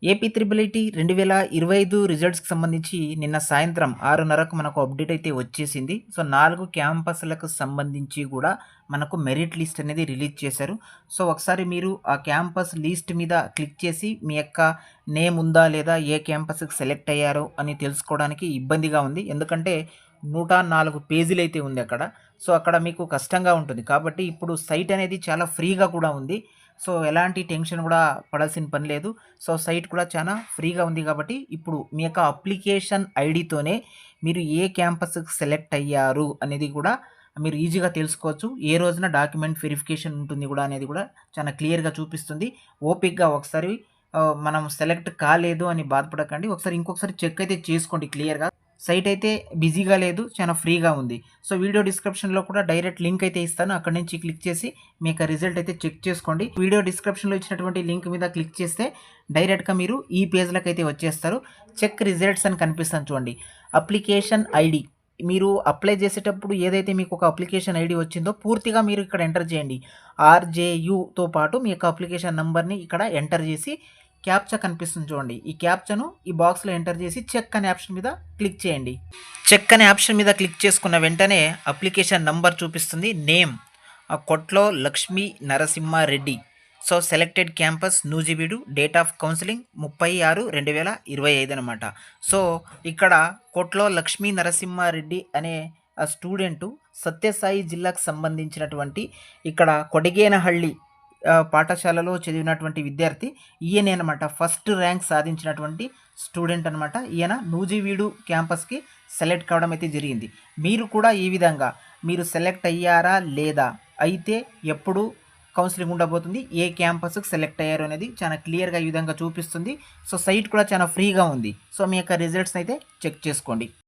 AP triple IT 2025 రిజల్ట్స్‌కి సంబంధించి నిన్న సాయంత్రం 6:30కు మనకు అప్డేట్ అయితే వచ్చేసింది. సో, 4 క్యాంపస్‌లకు సంబంధించి గూడా మనకు మెరిట్ లిస్ట్ అనేది రిలీజ్ చేశారు. సో, ఒకసారి మీరు ఆ క్యాంపస్ లిస్ట్ మీద క్లిక్ చేసి మీ యొక్క నేమ్ ఉందా? లేదా? ఏ క్యాంపస్‌కి సెలెక్ట్ అయ్యారో అని తెలుసుకోవడానికి ఇబ్బందిగా ఉంది. ఎందుకంటే 104 పేజీలైతే ఉంది అక్కడ. సో, అక్కడ మీకు కష్టంగా ఉంటుంది. కాబట్టి ఇప్పుడు సైట్ అనేది చాలా ఫ్రీగా కూడా ఉంది. సో, ఎలాంటి టెన్షన్ గూడా పడాల్సిన పని లేదు. సో, సైట్ కూడా చానా ఫ్రీగా ఉంది కాబట్టి, ఇప్పుడు మీ యొక్క అప్లికేషన్ ఐడీతోనే మీరు ఏ క్యాంపస్‌కి సెలెక్ట్ అయ్యారు అనేది కూడా మీరు ఈజీగా తెలుసుకోవచ్చు. ఏ రోజున డాక్యుమెంట్ వెరిఫికేషన్ ఉంటుంది గూడా అనేది కూడా చాలా క్లియర్‌గా చూపిస్తుంది. ఓపికగా ఒకసారి మనం సెలెక్ట్ కాలేదు అని బాధపడకండి. ఒకసారి ఇంకొకసారి చెక్ అయితే చేసుకోండి క్లియర్‌గా. సైట్ అయితే బిజీగా లేదు. చాలా ఫ్రీగా ఉంది. సో, వీడియో డిస్క్రిప్షన్‌లో కూడా డైరెక్ట్ లింక్ అయితే ఇస్తాను. అక్కడి నుంచి క్లిక్ చేసి మీ యొక్క రిజల్ట్ అయితే చెక్ చేసుకోండి. వీడియో డిస్క్రిప్షన్‌లో ఇచ్చినటువంటి లింక్ మీద క్లిక్ చేస్తే డైరెక్ట్‌గా మీరు ఈ పేజ్‌లకైతే వచ్చేస్తారు. చెక్ రిజల్ట్స్ అని కనిపిస్తుంది చూడండి. అప్లికేషన్ ఐడీ మీరు అప్లై చేసేటప్పుడు ఏదైతే మీకు ఒక అప్లికేషన్ ఐడీ వచ్చిందో పూర్తిగా మీరు ఇక్కడ ఎంటర్ చేయండి. ఆర్‌జేయుతో పాటు మీ యొక్క అప్లికేషన్ నంబర్‌ని ఇక్కడ ఎంటర్ చేసి క్యాప్చా కనిపిస్తుంది చూడండి. ఈ క్యాప్చాను ఈ బాక్స్‌లో ఎంటర్ చేసి చెక్ అనే ఆప్షన్ మీద క్లిక్ చేయండి. చెక్ అనే ఆప్షన్ మీద క్లిక్ చేసుకున్న వెంటనే అప్లికేషన్ నంబర్ చూపిస్తుంది. నేమ్ కొట్లో Lakshmi Narasimha Reddy. So, selected campus Nuzvid. Date of counselling 30/6/2025 అనమాట. సో, ఇక్కడ కొట్లో లక్ష్మీ నరసింహారెడ్డి అనే ఆ స్టూడెంటు సత్యసాయి జిల్లాకు సంబంధించినటువంటి ఇక్కడ కొడిగేనహళ్ళి పాఠశాలలో చదివినటువంటి విద్యార్థి ఈయనే అనమాట. ఫస్ట్ ర్యాంక్ సాధించినటువంటి స్టూడెంట్ అనమాట. ఈయన నూజివీడు క్యాంపస్‌కి సెలెక్ట్ కావడం అయితే జరిగింది. మీరు కూడా ఈ విధంగా మీరు సెలెక్ట్ అయ్యారా? లేదా? అయితే ఎప్పుడు కౌన్సిలింగ్ ఉండబోతుంది? ఏ క్యాంపస్‌కి సెలెక్ట్ అయ్యారు అనేది చాలా క్లియర్‌గా ఈ విధంగా చూపిస్తుంది. సో, సైట్ కూడా చాలా ఫ్రీగా ఉంది. సో, మీ యొక్క రిజల్ట్స్‌ని అయితే చెక్ చేసుకోండి.